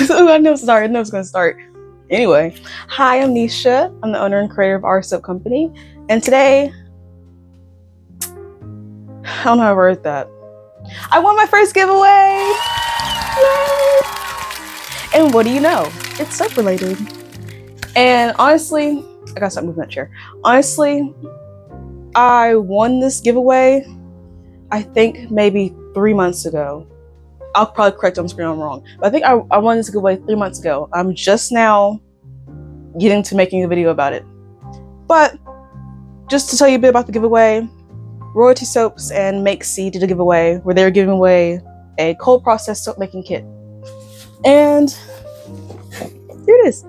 I know it's gonna start. Anyway, hi, I'm Nisha. I'm the owner and creator of Otter Soap Company. And today, I don't know how to word that. I won my first giveaway! Yay! And what do you know? It's soap related. And honestly, I gotta stop moving that chair. Honestly, I won this giveaway, I think maybe 3 months ago. I'll probably correct on screen if I'm wrong. But I think I won this giveaway 3 months ago. I'm just now getting to making a video about it. But just to tell you a bit about the giveaway, Royalty Soaps and Makesy did a giveaway where they were giving away a cold process soap making kit. And here it is.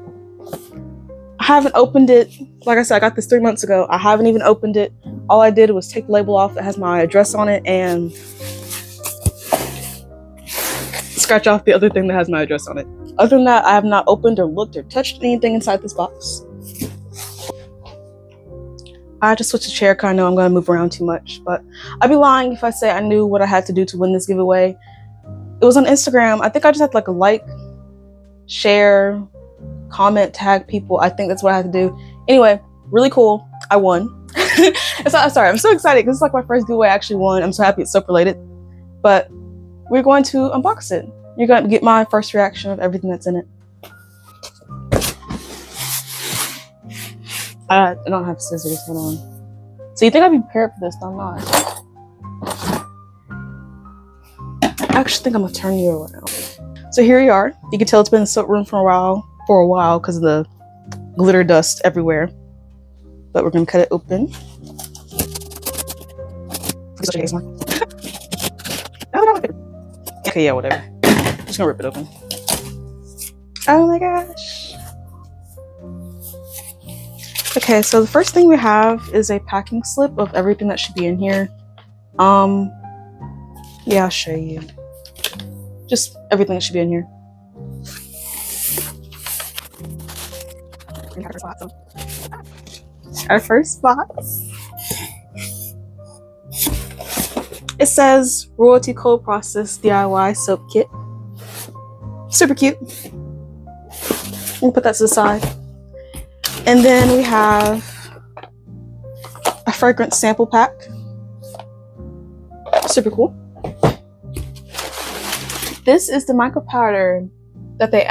I haven't opened it. Like I said, I got this 3 months ago. I haven't even opened it. All I did was take the label off that has my address on it and scratch off the other thing that has my address on it. Other than that, I have not opened or looked or touched anything inside this box. I just switched a chair because I know I'm going to move around too much, but I'd be lying if I say I knew what I had to do to win this giveaway. It was on Instagram. I think I just had to like, share, comment, tag people. I think that's what I had to do. Anyway, really cool. I won. Sorry, I'm so excited because it's like my first giveaway I actually won. I'm so happy it's soap related. But we're going to unbox it. You're going to get my first reaction of everything that's in it. I don't have scissors. Hold on. So you think I'd be prepared for this, but I'm not. I actually think I'm going to turn you around. So here you are. You can tell it's been in the soap room for a while because of the glitter dust everywhere. But we're going to cut it open. Okay, yeah, whatever. I'm just gonna rip it open. Oh my gosh. Okay, so the first thing we have is a packing slip of everything that should be in here. Yeah, I'll show you. Just everything that should be in here. Our first box. It says Royalty Cold Process DIY Soap Kit. Super cute. We'll put that to the side. And then we have a fragrance sample pack. Super cool. This is the mica powder that I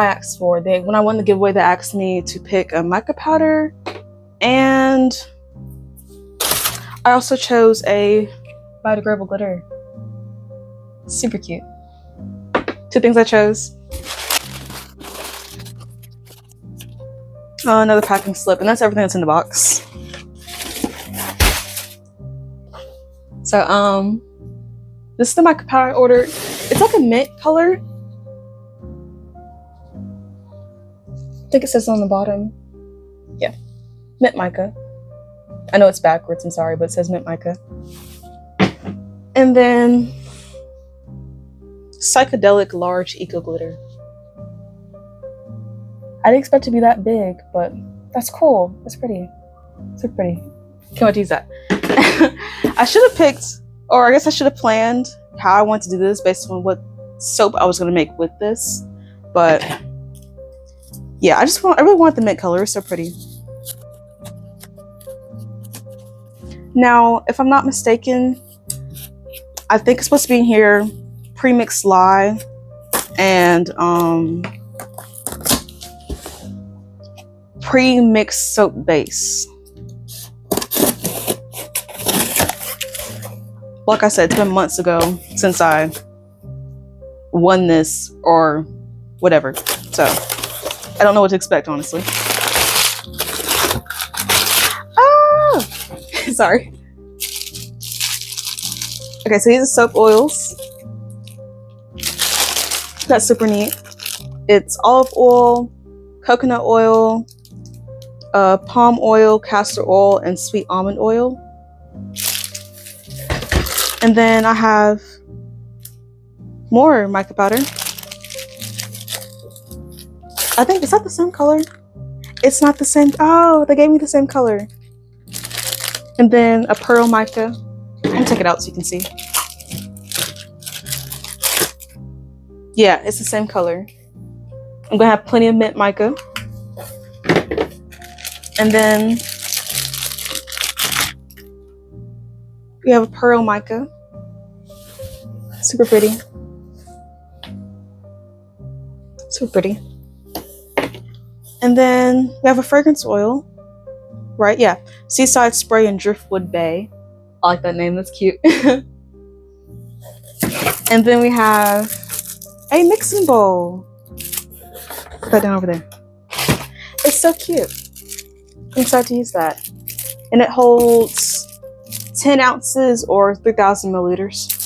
asked for. When I won the giveaway, they asked me to pick a mica powder, and I also chose a biodegradable glitter. Super cute. 2 things I chose. Another packing slip, and that's everything that's in the box. So, this is the mica powder I ordered. It's like a mint color. I think it says on the bottom. Yeah, mint mica. I know it's backwards, I'm sorry, but it says mint mica. And then psychedelic large eco glitter. I didn't expect it to be that big, but that's cool. That's pretty. Super pretty. Can't wait to use that. I should have picked, or I guess I should have planned how I want to do this based on what soap I was going to make with this. But yeah, I really want the mint color. It's so pretty. Now, if I'm not mistaken, I think it's supposed to be in here pre-mixed lye and pre-mixed soap base. Like I said, it's been months ago since I won this or whatever. So I don't know what to expect, honestly. Ah! Sorry. Okay, so these are soap oils. That's super neat. It's olive oil, coconut oil, palm oil, castor oil, and sweet almond oil. And then I have more mica powder. I think, is that the same color? It's not the same. Oh, they gave me the same color. And then a pearl mica. I'm gonna take it out so you can see. Yeah, it's the same color. I'm gonna have plenty of mint mica. And then we have a pearl mica. Super pretty. Super pretty. And then we have a fragrance oil. Right, yeah. Seaside Spray and Driftwood Bay. I like that name, that's cute. And then we have a mixing bowl. Put that down over there. It's so cute. I'm excited to use that. And it holds 10 ounces or 3,000 milliliters.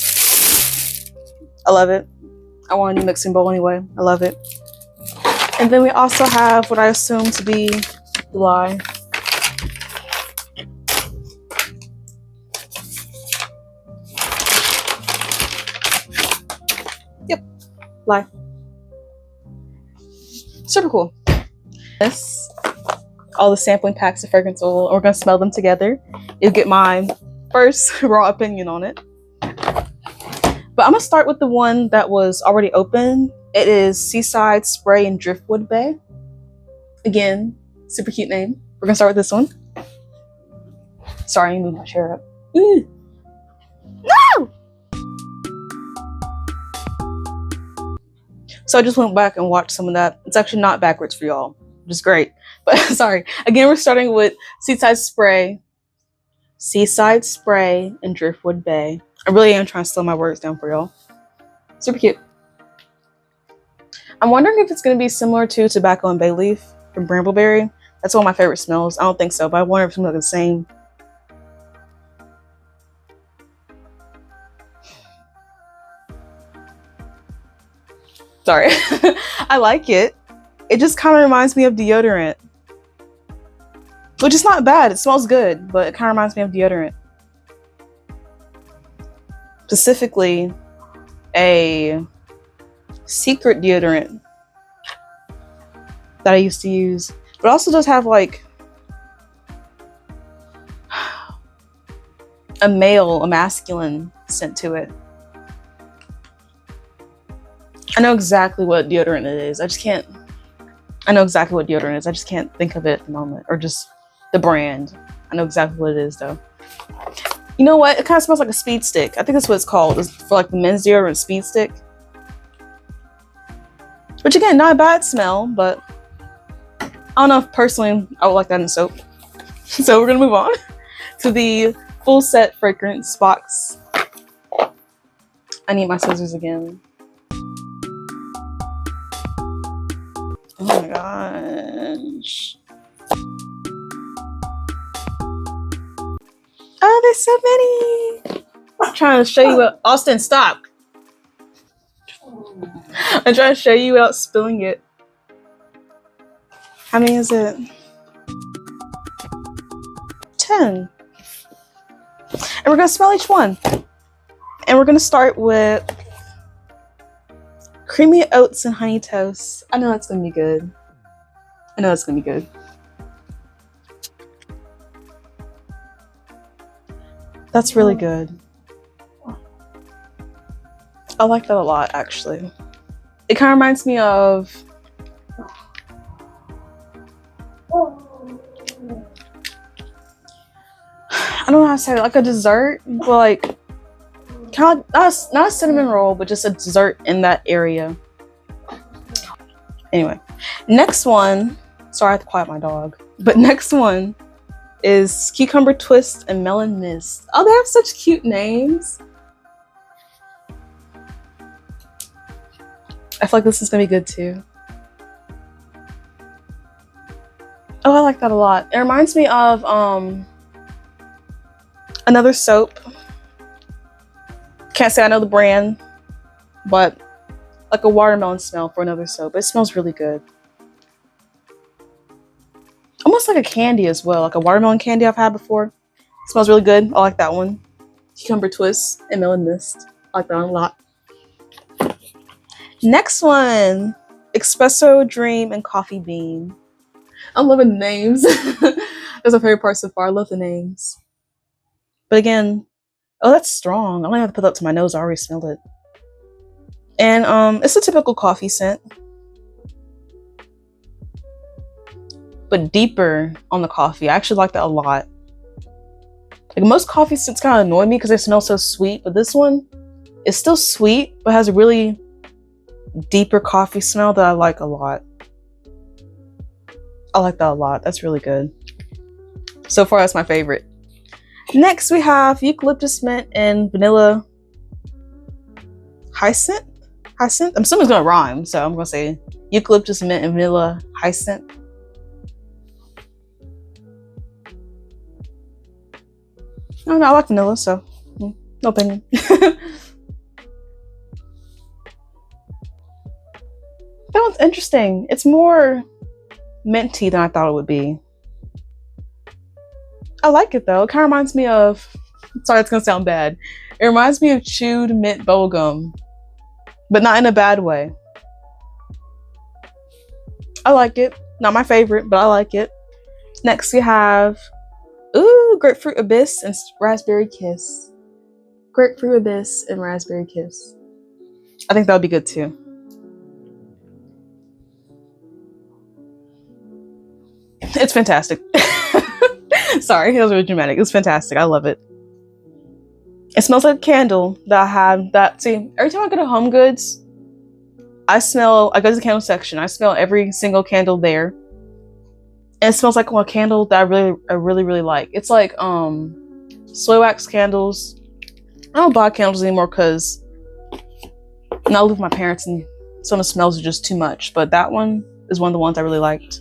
I love it. I want a new mixing bowl anyway. I love it. And then we also have what I assume to be Lye. Yep, Lye. Super cool. This, all the sampling packs of fragrance oil. We're gonna smell them together. You'll get my first raw opinion on it. But I'm gonna start with the one that was already open. It is Seaside Spray and Driftwood Bay. Again, super cute name. We're gonna start with this one. Sorry, I moved my chair up. Ooh. No! So I just went back and watched some of that. It's actually not backwards for y'all, which is great. But sorry. Again, we're starting with Seaside Spray and Driftwood Bay. I really am trying to slow my words down for y'all. Super cute. I'm wondering if it's going to be similar to Tobacco and Bay Leaf from Brambleberry. That's one of my favorite smells. I don't think so, but I wonder if it's going to look the same. Sorry. I like it. It just kind of reminds me of deodorant. Which is not bad. It smells good, but it kind of reminds me of deodorant. Specifically, a secret deodorant that I used to use. But it also does have like a masculine scent to it. I know exactly what deodorant it is. I know exactly what deodorant is. I just can't think of it at the moment. Or just the brand. I know exactly what it is though. You know what? It kind of smells like a speed stick. I think that's what it's called. It's for like the men's deodorant, speed stick. Which again, not a bad smell, but I don't know if personally I would like that in soap. So we're gonna move on to the full set fragrance box. I need my scissors again. Oh my gosh. Oh, there's so many. I'm trying to show you what Austin, stop. I'm trying to show you without spilling it. How many is it? 10. And we're gonna smell each one. And we're gonna start with Creamy Oats and Honey Toast. I know that's gonna be good. I know it's gonna be good. That's really good. I like that a lot, actually. It kind of reminds me of I don't know how to say it, like a dessert, but like kind of not a cinnamon roll, but just a dessert in that area. Anyway, next one. Sorry, I have to quiet my dog. But next one is Cucumber Twist and Melon Mist. Oh, they have such cute names. I feel like this is gonna be good too. Oh, I like that a lot. It reminds me of another soap. Can't say I know the brand, but like a watermelon smell for another soap. It smells really good. Almost like a candy as well, like a watermelon candy I've had before. It smells really good. I like that one. Cucumber Twist and Melon Mist. I like that one a lot. Next one, Espresso Dream and Coffee Bean. I'm loving the names. That's my favorite part so far. I love the names. But again, oh, that's strong. I only have to put that up to my nose. I already smelled it. And it's a typical coffee scent. but deeper on the coffee. I actually like that a lot. Like most coffee scents kind of annoy me because they smell so sweet, but this one is still sweet, but has a really deeper coffee smell that I like a lot. I like that a lot. That's really good. So far, that's my favorite. Next, we have eucalyptus mint and vanilla hyacinth. Hyacinth? I'm assuming it's gonna rhyme, so I'm gonna say eucalyptus mint and vanilla hyacinth. No, I like vanilla, so no opinion. That one's interesting. It's more minty than I thought it would be. I like it though. It kind of reminds me of, sorry, it's gonna sound bad. It reminds me of chewed mint bubblegum, but not in a bad way. I like it. Not my favorite, but I like it. Next we have, grapefruit abyss and raspberry kiss. Grapefruit abyss and raspberry kiss. I think that would be good too. It's fantastic. Sorry, that was really dramatic. It's fantastic. I love it. It smells like a candle that I have that, see, every time I go to Home Goods, I go to the candle section. I smell every single candle there. And it smells like a candle that I really like. It's like soy wax candles. I don't buy candles anymore because I live with my parents and some of the smells are just too much. But that one is one of the ones I really liked.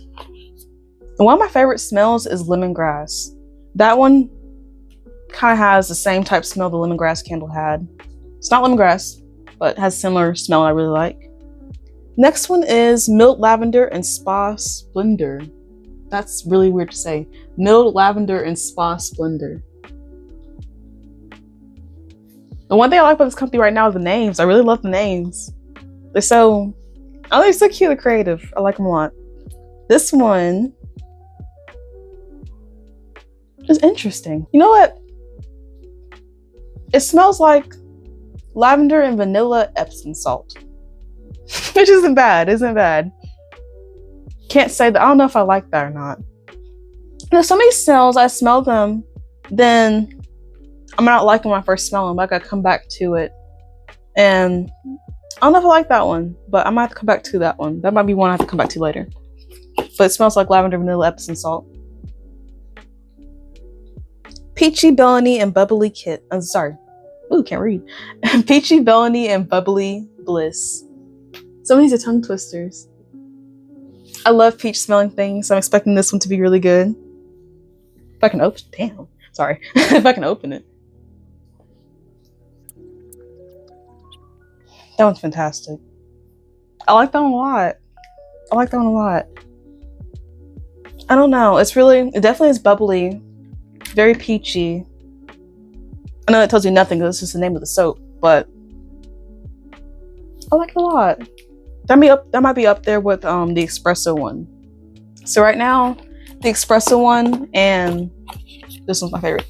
And one of my favorite smells is lemongrass. That one kind of has the same type smell the lemongrass candle had. It's not lemongrass, but has similar smell I really like. Next one is milled lavender and spa splendor. That's really weird to say. Milled lavender and spa splendor. The one thing I like about this company right now is the names. I really love the names. They're so cute and creative. I like them a lot. This one is interesting. You know what? It smells like lavender and vanilla Epsom salt. Which isn't bad, Can't say that. I don't know if I like that or not. There's so many smells, I smell them, then I'm not liking when I first smell them, but I gotta come back to it. And I don't know if I like that one, but I might have to come back to that one. That might be one I have to come back to later. But it smells like lavender, vanilla, Epsom salt. Peachy Bellany and Bubbly Kit. I'm sorry. Ooh, can't read. Peachy Bellany and Bubbly Bliss. Some of these are tongue twisters. I love peach smelling things, so I'm expecting this one to be really good. If I can open, damn, sorry. If I can open it. That one's fantastic. I like that one a lot. I don't know, it definitely is bubbly, very peachy. I know it tells you nothing because it's just the name of the soap, but I like it a lot. That might be up there with the espresso one. So right now, the espresso one and this one's my favorite.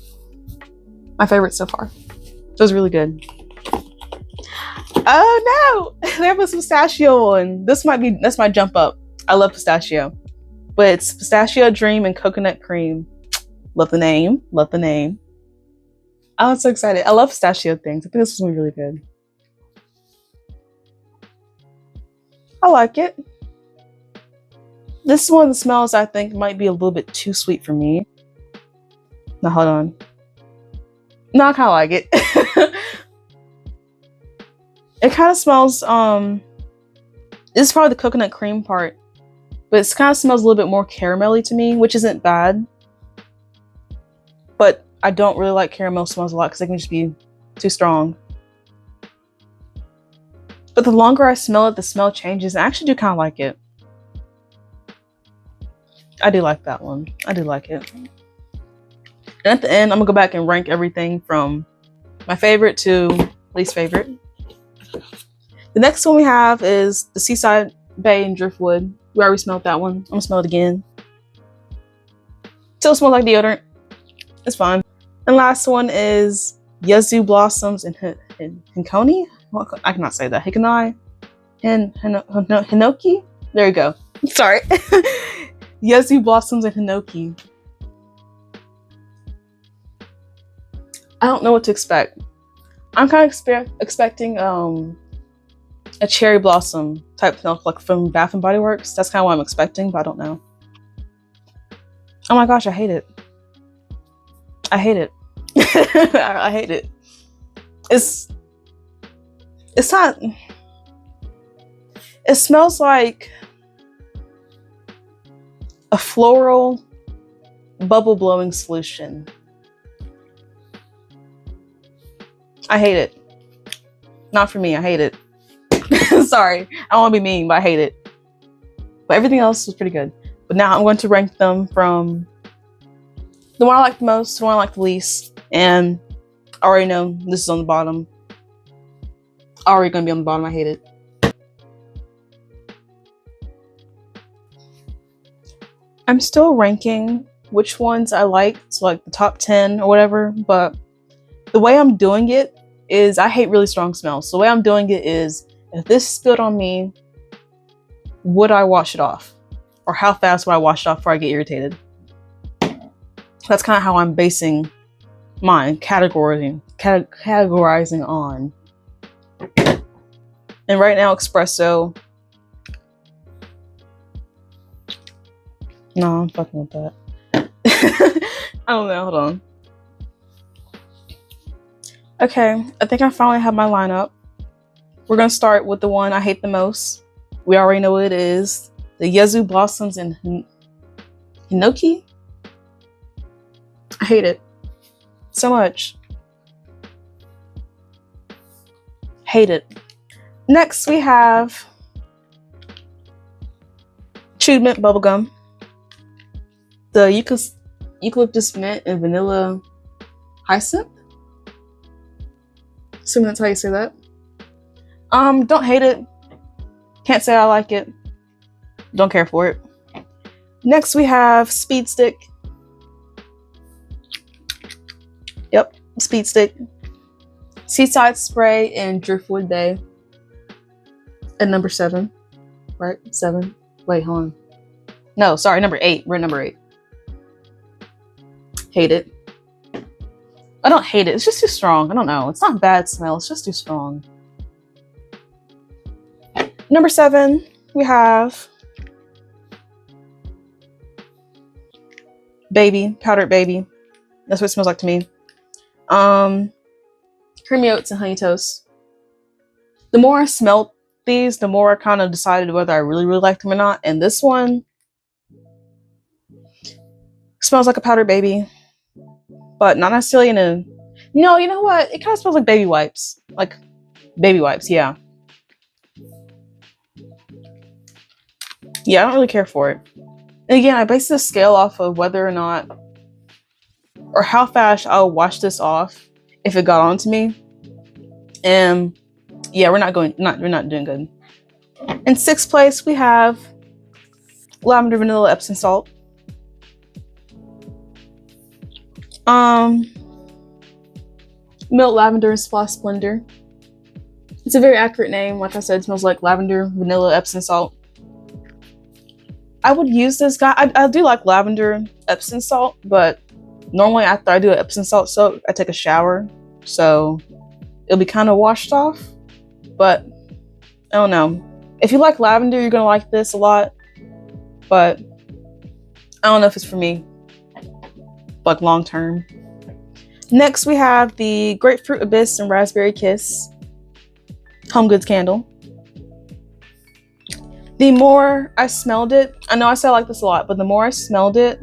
My favorite so far. It was really good. Oh no! They have a pistachio one. That's my jump up. I love pistachio. But it's Pistachio Dream and Coconut Cream. Love the name. I was so excited. I love pistachio things. I think this is gonna be really good. I like it. This one smells, I think, might be a little bit too sweet for me. Now, hold on. No, I kind of like it. It kind of smells, this is probably the coconut cream part, but it kind of smells a little bit more caramelly to me, which isn't bad. But I don't really like caramel smells a lot because they can just be too strong. But the longer I smell it, the smell changes. I actually do kind of like it. I do like that one. I do like it. And at the end, I'm gonna go back and rank everything from my favorite to least favorite. The next one we have is the Seaside Bay and Driftwood. We already smelled that one. I'm gonna smell it again. Still smells like deodorant. It's fine. And last one is Yuzu Blossoms and Hinkoni. I cannot say that. Hikonai and Hinoki. There you go. Sorry. Yuzu blossoms and hinoki. I don't know what to expect. I'm kind of expecting a cherry blossom type smell, like from Bath and Body Works. That's kind of what I'm expecting, but I don't know. Oh my gosh, I hate it. I hate it. I hate it. It's not. It smells like a floral bubble blowing solution. I hate it. Not for me, I hate it. Sorry, I don't want to be mean, but I hate it. But everything else was pretty good. But now I'm going to rank them from the one I like the most to the one I like the least. And I already know this is on the bottom. Already going to be on the bottom, I hate it. I'm still ranking which ones I like, so like the top 10 or whatever, but the way I'm doing it is I hate really strong smells. So the way I'm doing it is, if this spilled on me, would I wash it off? Or how fast would I wash it off before I get irritated? That's kind of how I'm basing mine, categorizing on. And right now, espresso. No, I'm fucking with that. I don't know, hold on. Okay, I think I finally have my lineup. We're gonna start with the one I hate the most. We already know what it is. The Yuzu blossoms and hinoki. I hate it so much. Hate it. Next we have chewed mint bubblegum. The eucalyptus mint and vanilla hyacinth. Assuming that's how you say that. Don't hate it. Can't say I like it. Don't care for it. Next we have Speed Stick. Yep, Speed Stick. Seaside Spray and Driftwood Bay. At number 7. Right? 7. Wait, hold on. No, sorry, number 8. We're at number 8. Hate it. I don't hate it. It's just too strong. I don't know. It's not a bad smell. It's just too strong. Number 7, we have Baby, powdered baby. That's what it smells like to me. Creamy oats and honey toast. The more I smelled these, the more I kind of decided whether I really liked them or not. And this one smells like a powdered baby, but not necessarily in a. No, you know what? It kind of smells like baby wipes. Like baby wipes, yeah. Yeah, I don't really care for it. And again, I base this scale off of whether or not, or how fast I'll wash this off if it got onto me. And yeah, we're not doing good. In 6th place, we have lavender vanilla Epsom salt. Milk lavender and splash blender. It's a very accurate name. Like I said, it smells like lavender vanilla Epsom salt. I would use this guy. I do like lavender Epsom salt, but normally after I do an Epsom salt soak, I take a shower, so it'll be kind of washed off. But I don't know. If you like lavender, you're gonna like this a lot. But I don't know if it's for me, like long term. Next, we have the Grapefruit Abyss and Raspberry Kiss Home Goods candle. The more I smelled it, I know I said I like this a lot, but the more I smelled it,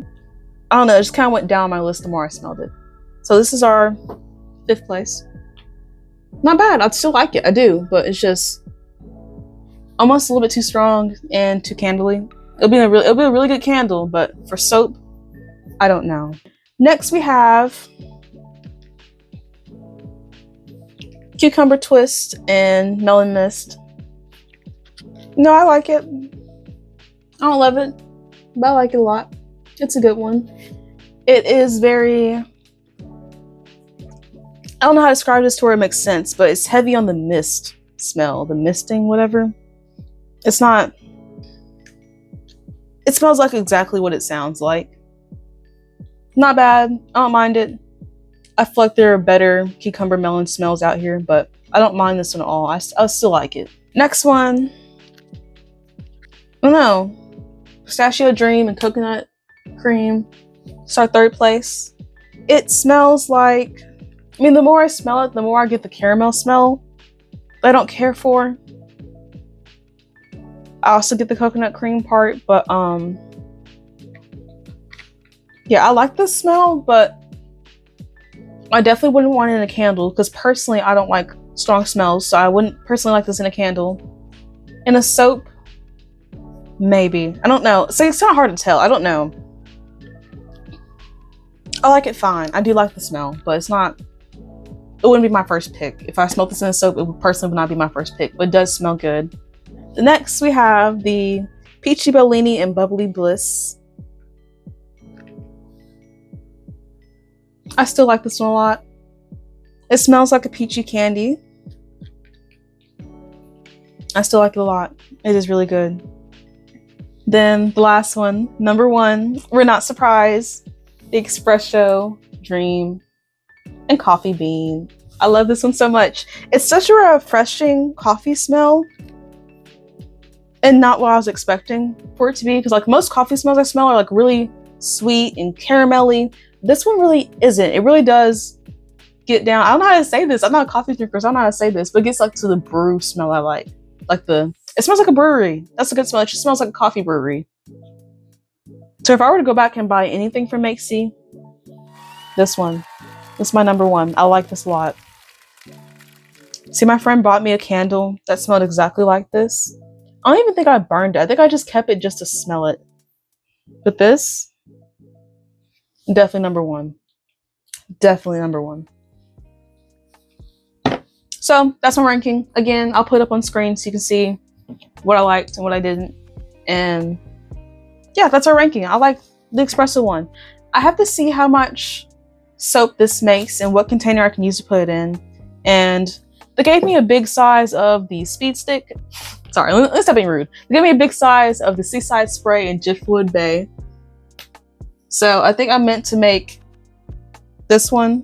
I don't know, it just kind of went down my list the more I smelled it. So this is our 5th place. Not bad, I'd still like it, I do, but it's just almost a little bit too strong and too candly. It'll be a really good candle, but for soap, I don't know. Next we have Cucumber Twist and Melon Mist. No, I like it. I don't love it, but I like it a lot. It's a good one. It is very, I don't know how to describe this to where it makes sense, but it's heavy on the mist smell, the misting, whatever. It's not, It smells like exactly what it sounds like. Not bad. I don't mind it. I feel like there are better cucumber melon smells out here, but I don't mind this one at all. I still like it. Next one, I don't know. Pistachio Dream and coconut cream. It's our third place. It smells like, I mean, the more I smell it, the more I get the caramel smell that I don't care for. I also get the coconut cream part, but yeah, I like the smell, but I definitely wouldn't want it in a candle because personally I don't like strong smells, so I wouldn't personally like this in a candle. In a soap, maybe. I don't know. So it's kind of hard to tell. I don't know. I like it fine. I do like the smell, but it's not, it wouldn't be my first pick. If I smelled this in a soap, it would personally not be my first pick, but it does smell good. The next we have the Peachy Bellini and Bubbly Bliss. I still like this one a lot. It smells like a peachy candy. I still like it a lot. It is really good. Then the last one, number one, we're not surprised. The Espresso Dream and Coffee Bean. I love this one so much. It's such a refreshing coffee smell and not what I was expecting for it to be, because like most coffee smells I smell are like really sweet and caramelly. This one really isn't. It really does get down. I don't know how to say this. I'm not a coffee drinker, so I don't know how to say this, but it gets like to the brew smell I like. Like it smells like a brewery. That's a good smell. It just smells like a coffee brewery. So if I were to go back and buy anything from Makesy, this one. This is my number one. I like this a lot. See, my friend bought me a candle that smelled exactly like this. I don't even think I burned it. I think I just kept it just to smell it. But this, definitely number one. Definitely number one. So that's my ranking. Again, I'll put it up on screen so you can see what I liked and what I didn't. And yeah, that's our ranking. I like the espresso one. I have to see how much soap this makes and what container I can use to put it in. And they gave me a big size of the speed stick. Sorry, let's stop being rude. They gave me a big size of the Seaside Spray and Driftwood Bay. So I think I meant to make this one,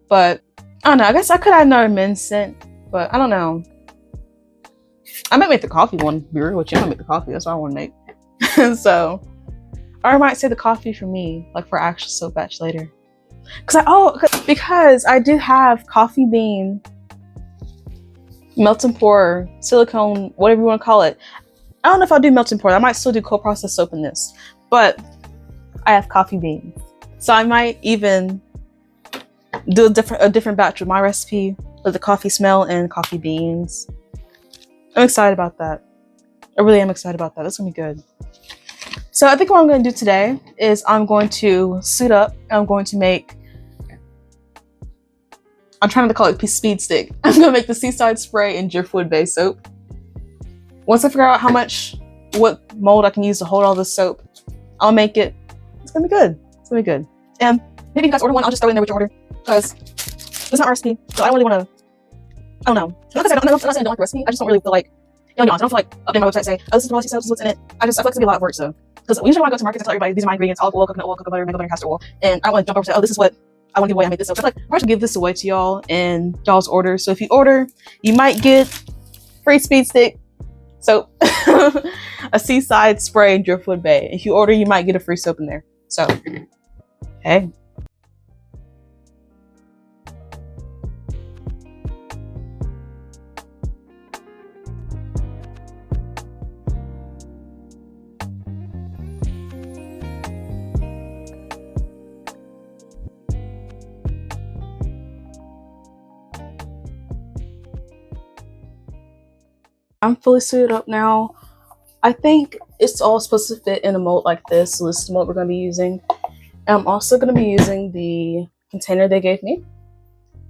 but I don't know. I guess I could add another men's scent, but I don't know. I might make the coffee one. Be real with you, I'm gonna make the coffee. That's what I want to make. So, or I might say the coffee for me, like for actual soap batch later. Because I did have Coffee Bean, melt and pour, silicone, whatever you want to call it. I don't know if I'll do melt and pour. I might still do cold process soap in this, but I have Coffee Beans, so I might even do a different batch with my recipe with the coffee smell and coffee beans. I'm excited about that. I really am excited about that. That's gonna be good. So I think what I'm gonna do today is I'm going to suit up and I'm going to make, I'm trying to call it speed stick. I'm gonna make the Seaside Spray and Driftwood Bay soap. Once I figure out what mold I can use to hold all this soap, I'll make it. It's gonna be good. It's gonna be good. And maybe you guys order one, I'll just throw it in there with your order, because it's not a recipe, so I don't really want to, I don't know. Not because I'm not saying I don't like the recipe, I just don't really feel like, you know, I don't feel like updating my website and say, oh, this is the recipe, this is what's in it. I feel like it's gonna be a lot of work, so. Because we usually want to go to markets and tell everybody, these are my ingredients, olive oil, coconut butter, mango butter, castor oil, and I don't want to jump over and say, oh, this is what I want to give away, I made this soap. So I feel like I'm going to give this away to y'all in y'all's order. So if you order, you might get free speed stick soap, a Seaside Spray and Driftwood Bay. If you order, you might get a free soap in there. So, hey. I'm fully suited up now. I think it's all supposed to fit in a mold like this, so this is the mold we're going to be using. And I'm also going to be using the container they gave me.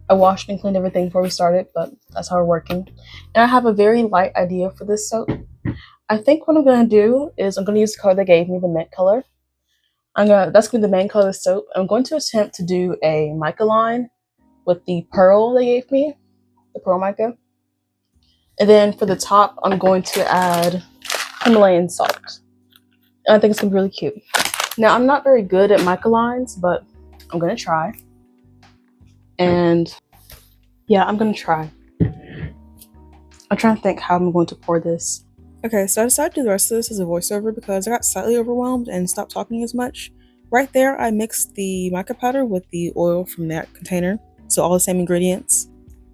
I washed and cleaned everything before we started, but that's how we're working. And I have a very light idea for this soap. I think what I'm going to do is I'm going to use the color they gave me, the mint color. That's going to be the main color of the soap. I'm going to attempt to do a mica line with the pearl they gave me, the pearl mica. And then for the top, I'm going to add Himalayan salt. I think it's gonna be really cute. Now, I'm not very good at mica lines, but I'm gonna try. And yeah, I'm gonna try. I'm trying to think how I'm going to pour this. Okay, so I decided to do the rest of this as a voiceover because I got slightly overwhelmed and stopped talking as much. Right there, I mixed the mica powder with the oil from that container, so all the same ingredients.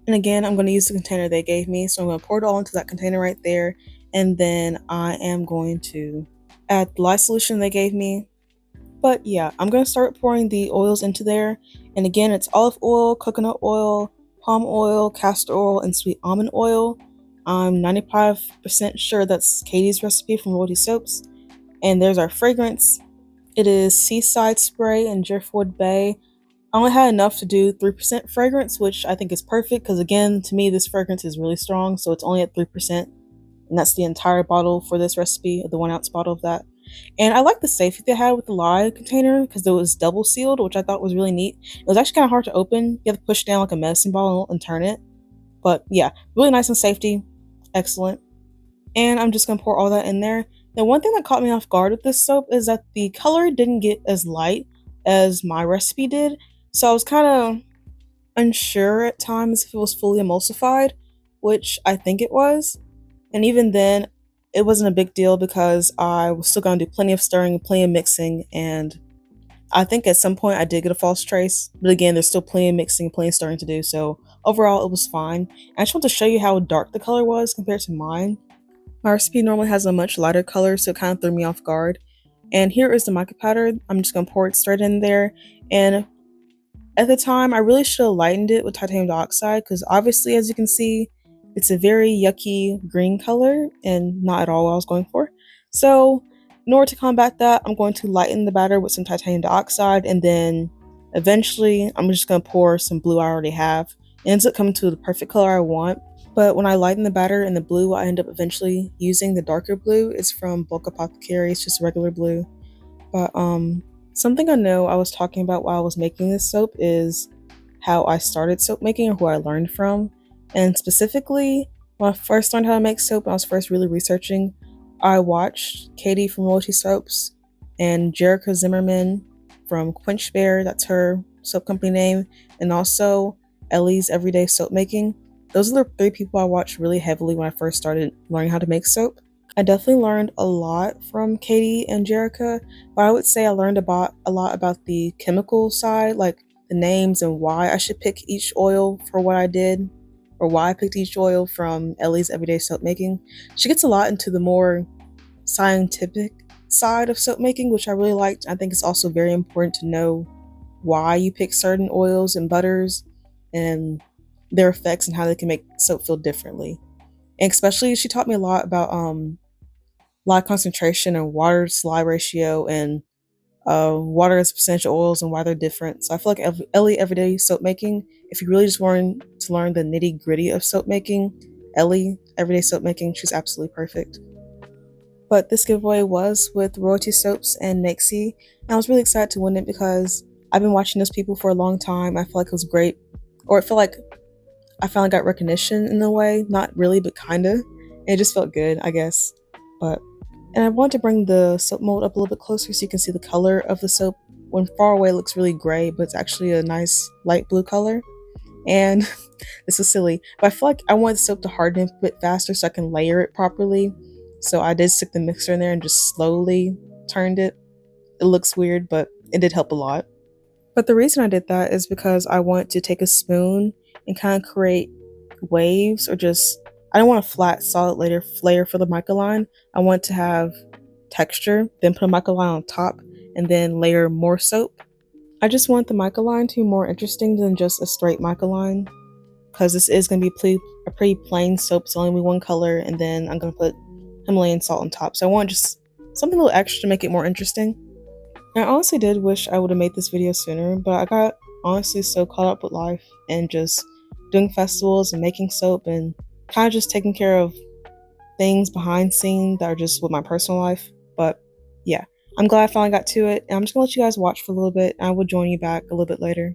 And again, I'm going to use the container they gave me, so I'm going to pour it all into that container right there, and then I am going to add the lye solution they gave me. But yeah, I'm going to start pouring the oils into there, and again, it's olive oil, coconut oil, palm oil, castor oil, and sweet almond oil. I'm 95% sure that's Katie's recipe from Royalty Soaps. And there's our fragrance. It is Seaside Spray and Driftwood Bay. I only had enough to do 3% fragrance, which I think is perfect because again, to me, this fragrance is really strong, so it's only at 3%. And that's the entire bottle for this recipe, the 1 ounce bottle of that. And I like the safety they had with the lye container because it was double sealed, which I thought was really neat. It was actually kind of hard to open. You have to push down like a medicine ball and turn it. But yeah, really nice and safety. Excellent. And I'm just going to pour all that in there. Now, one thing that caught me off guard with this soap is that the color didn't get as light as my recipe did. So I was kind of unsure at times if it was fully emulsified, which I think it was. And even then, it wasn't a big deal because I was still going to do plenty of stirring, plenty of mixing, and I think at some point I did get a false trace. But again, there's still plenty of mixing, plenty of stirring to do, so overall it was fine. And I just want to show you how dark the color was compared to mine. My recipe normally has a much lighter color, so it kind of threw me off guard. And here is the mica powder. I'm just going to pour it straight in there. And at the time, I really should have lightened it with titanium dioxide because obviously, as you can see, it's a very yucky green color and not at all what I was going for. So in order to combat that, I'm going to lighten the batter with some titanium dioxide, and then eventually I'm just going to pour some blue I already have. It ends up coming to the perfect color I want. But when I lighten the batter in the blue, I end up eventually using the darker blue. It's from Bulk Apothecary. It's just regular blue. But something I know I was talking about while I was making this soap is how I started soap making or who I learned from. And specifically, when I first learned how to make soap, when I was first really researching, I watched Katie from Royalty Soaps and Jerica Zimmerman from Quench Bear, that's her soap company name, and also Ellie's Everyday Soap Making. Those are the 3 people I watched really heavily when I first started learning how to make soap. I definitely learned a lot from Katie and Jerica, but I would say I learned a lot about the chemical side, like the names and why I should pick each oil for what I did, or why I picked each oil from Ellie's Everyday Soap Making. She gets a lot into the more scientific side of soap making, which I really liked. I think it's also very important to know why you pick certain oils and butters and their effects and how they can make soap feel differently. And especially, she taught me a lot about lye concentration and water to lye ratio and water as percentage of oils and why they're different. So I feel like Ellie Everyday Soap Making, if you really just want to learn the nitty gritty of soap making, Ellie Everyday Soap Making, she's absolutely perfect. But this giveaway was with Royalty Soaps and makesy, and I was really excited to win it because I've been watching those people for a long time. I feel like it was great, or it felt like I finally got recognition in a way, not really, but kinda. It just felt good, I guess. And I want to bring the soap mold up a little bit closer so you can see the color of the soap. When far away, it looks really gray, but it's actually a nice light blue color. And this is silly, but I feel like I want the soap to harden a bit faster so I can layer it properly. So I did stick the mixer in there and just slowly turned it. It looks weird, but it did help a lot. But the reason I did that is because I want to take a spoon and kind of create waves, or just, I don't want a flat solid layer for the mica line. I want to have texture, then put a mica line on top, and then layer more soap. I just want the mica line to be more interesting than just a straight mica line, because this is going to be a pretty plain soap. It's only one color, and then I'm going to put Himalayan salt on top. So I want just something a little extra to make it more interesting. I honestly did wish I would have made this video sooner, but I got honestly so caught up with life and just doing festivals and making soap and kind of just taking care of things behind scene that are just with my personal life. But yeah, I'm glad I finally got to it, and I'm just gonna let you guys watch for a little bit, and I will join you back a little bit later.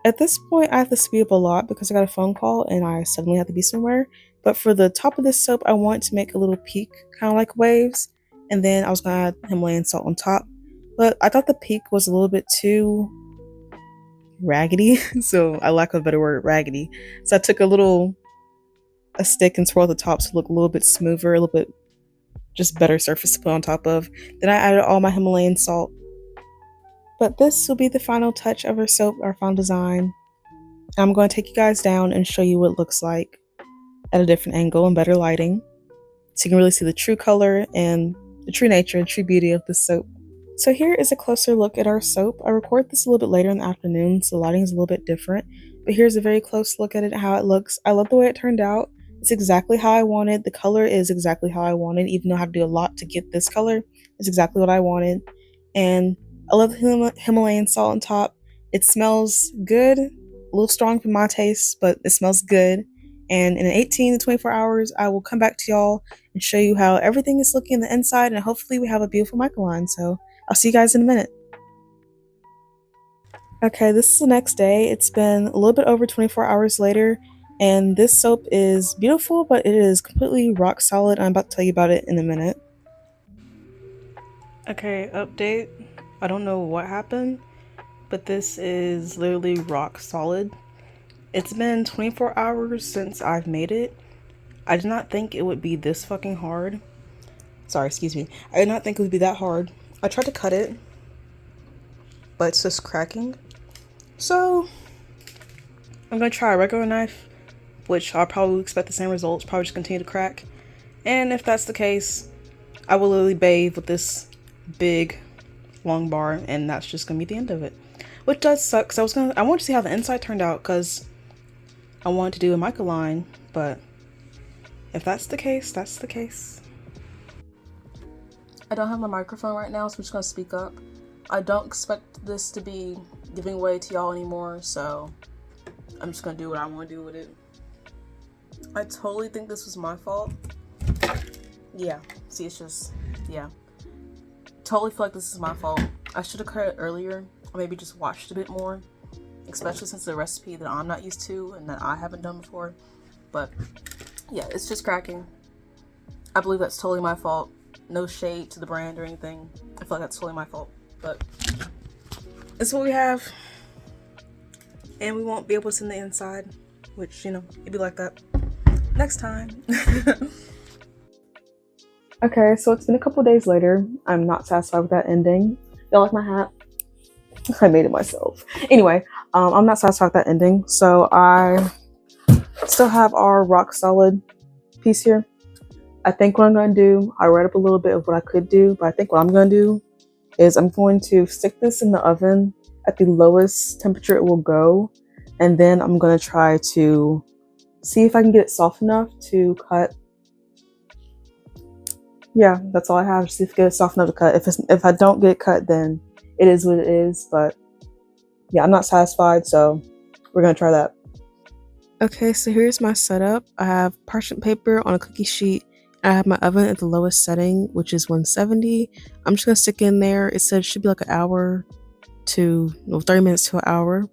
At this point, I have to speed up a lot because I got a phone call and I suddenly have to be somewhere. But for the top of this soap, I want to make a little peak, kind of like waves. And then I was going to add Himalayan salt on top. But I thought the peak was a little bit too raggedy. So I lack of a better word, raggedy. So I took a stick and swirled the top to look a little bit smoother, a little bit just better surface to put on top of. Then I added all my Himalayan salt. But this will be the final touch of our soap, our final design. I'm going to take you guys down and show you what it looks like at a different angle and better lighting, so you can really see the true color and the true nature and true beauty of the soap. So here is a closer look at our soap. I record this a little bit later in the afternoon, so the lighting is a little bit different, but here's a very close look at it, how it looks. I love the way it turned out. It's exactly how I wanted. The color is exactly how I wanted, even though I had to do a lot to get this color. It's exactly what I wanted. And I love the Himalayan salt on top. It smells good, a little strong for my taste, but it smells good. And in 18 to 24 hours, I will come back to y'all and show you how everything is looking on the inside, and hopefully we have a beautiful microline. So I'll see you guys in a minute. Okay, this is the next day. It's been a little bit over 24 hours later, and this soap is beautiful, but it is completely rock solid. I'm about to tell you about it in a minute. Okay, update. I don't know what happened, but this is literally rock solid. It's been 24 hours since I've made it. I did not think it would be this fucking hard. Sorry, excuse me. I did not think it would be that hard. I tried to cut it, but it's just cracking. So I'm gonna try a regular knife, which I'll probably expect the same results, probably just continue to crack. And if that's the case, I will literally bathe with this big long bar, and that's just gonna be the end of it. Which does suck, because I wanted to see how the inside turned out, because I wanted to do a microline, but if that's the case, that's the case. I don't have my microphone right now, so I'm just gonna speak up. I don't expect this to be giving way to y'all anymore, so I'm just gonna do what I want to do with it. I totally think this was my fault. Yeah, see, it's just, yeah. Totally feel like this is my fault. I should have cut it earlier, or maybe just watched a bit more, especially since it's a recipe that I'm not used to and that I haven't done before. But yeah, it's just cracking. I believe that's totally my fault. No shade to the brand or anything. I feel like that's totally my fault. But it's what we have, and we won't be able to see the inside, which, you know, it'd be like that next time. Okay, so it's been a couple days later. I'm not satisfied with that ending. Y'all like my hat? I made it myself. Anyway, I'm not satisfied with that ending, so I still have our rock solid piece here. I think what I'm going to do, I read up a little bit of what I could do, but I think what I'm going to do is I'm going to stick this in the oven at the lowest temperature it will go, and then I'm going to try to see if I can get it soft enough to cut. Yeah, that's all I have. See if I get it soft enough to cut. If I don't get it cut, then it is what it is. But yeah, I'm not satisfied, so we're gonna try that. Okay, so here's my setup. I have parchment paper on a cookie sheet. I have my oven at the lowest setting, which is 170. I'm just gonna stick in there. It said it should be like 30 minutes to an hour.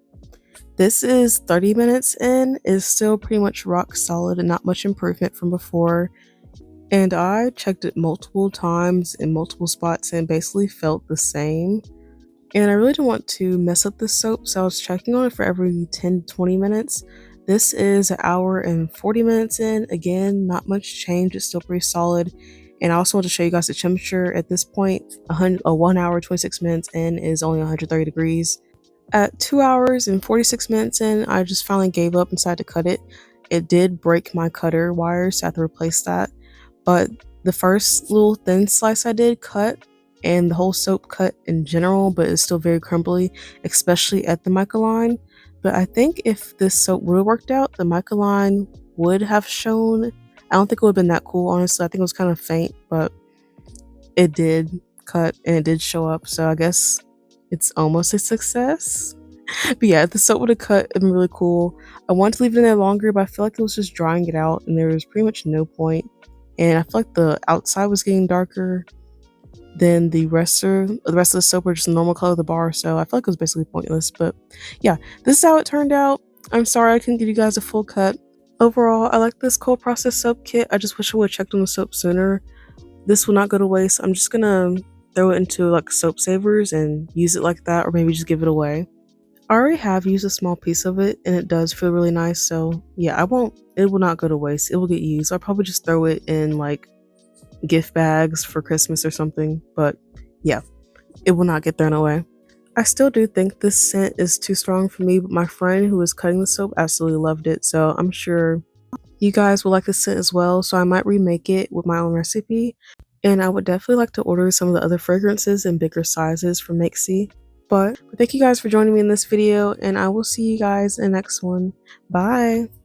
This is 30 minutes in. It's still pretty much rock solid and not much improvement from before. And I checked it multiple times in multiple spots and basically felt the same. And I really didn't want to mess up this soap, so I was checking on it for every 10 to 20 minutes. This is an hour and 40 minutes in. Again, not much change. It's still pretty solid. And I also want to show you guys the temperature. At this point, 1 hour, 26 minutes in is only 130 degrees. At 2 hours and 46 minutes in, I just finally gave up and decided to cut it. It did break my cutter wire, so I had to replace that. But the first little thin slice I did cut, and the whole soap cut in general, but it's still very crumbly, especially at the microline. But I think if this soap would have worked out, the microline would have shown. I don't think it would have been that cool, honestly. I think it was kind of faint, but it did cut and it did show up, so I guess it's almost a success. But yeah, if the soap would have cut, it'd been really cool. I wanted to leave it in there longer, but I feel like it was just drying it out, and there was pretty much no point. And I feel like the outside was getting darker. then the rest of the soap are just a normal color of the bar, so I feel like it was basically pointless. But yeah, this is how it turned out. I'm sorry I couldn't give you guys a full cut. Overall, I like this cold process soap kit. I just wish I would have checked on the soap sooner. This will not go to waste. I'm just gonna throw it into like soap savers and use it like that, or maybe just give it away. I already have used a small piece of it and it does feel really nice, so yeah, it will not go to waste. It will get used. I'll probably just throw it in like gift bags for Christmas or something, but yeah, it will not get thrown away. I still do think this scent is too strong for me, but my friend who was cutting the soap absolutely loved it, so I'm sure you guys will like this scent as well, so I might remake it with my own recipe. And I would definitely like to order some of the other fragrances in bigger sizes from makesy. But thank you guys for joining me in this video, and I will see you guys in the next one. Bye!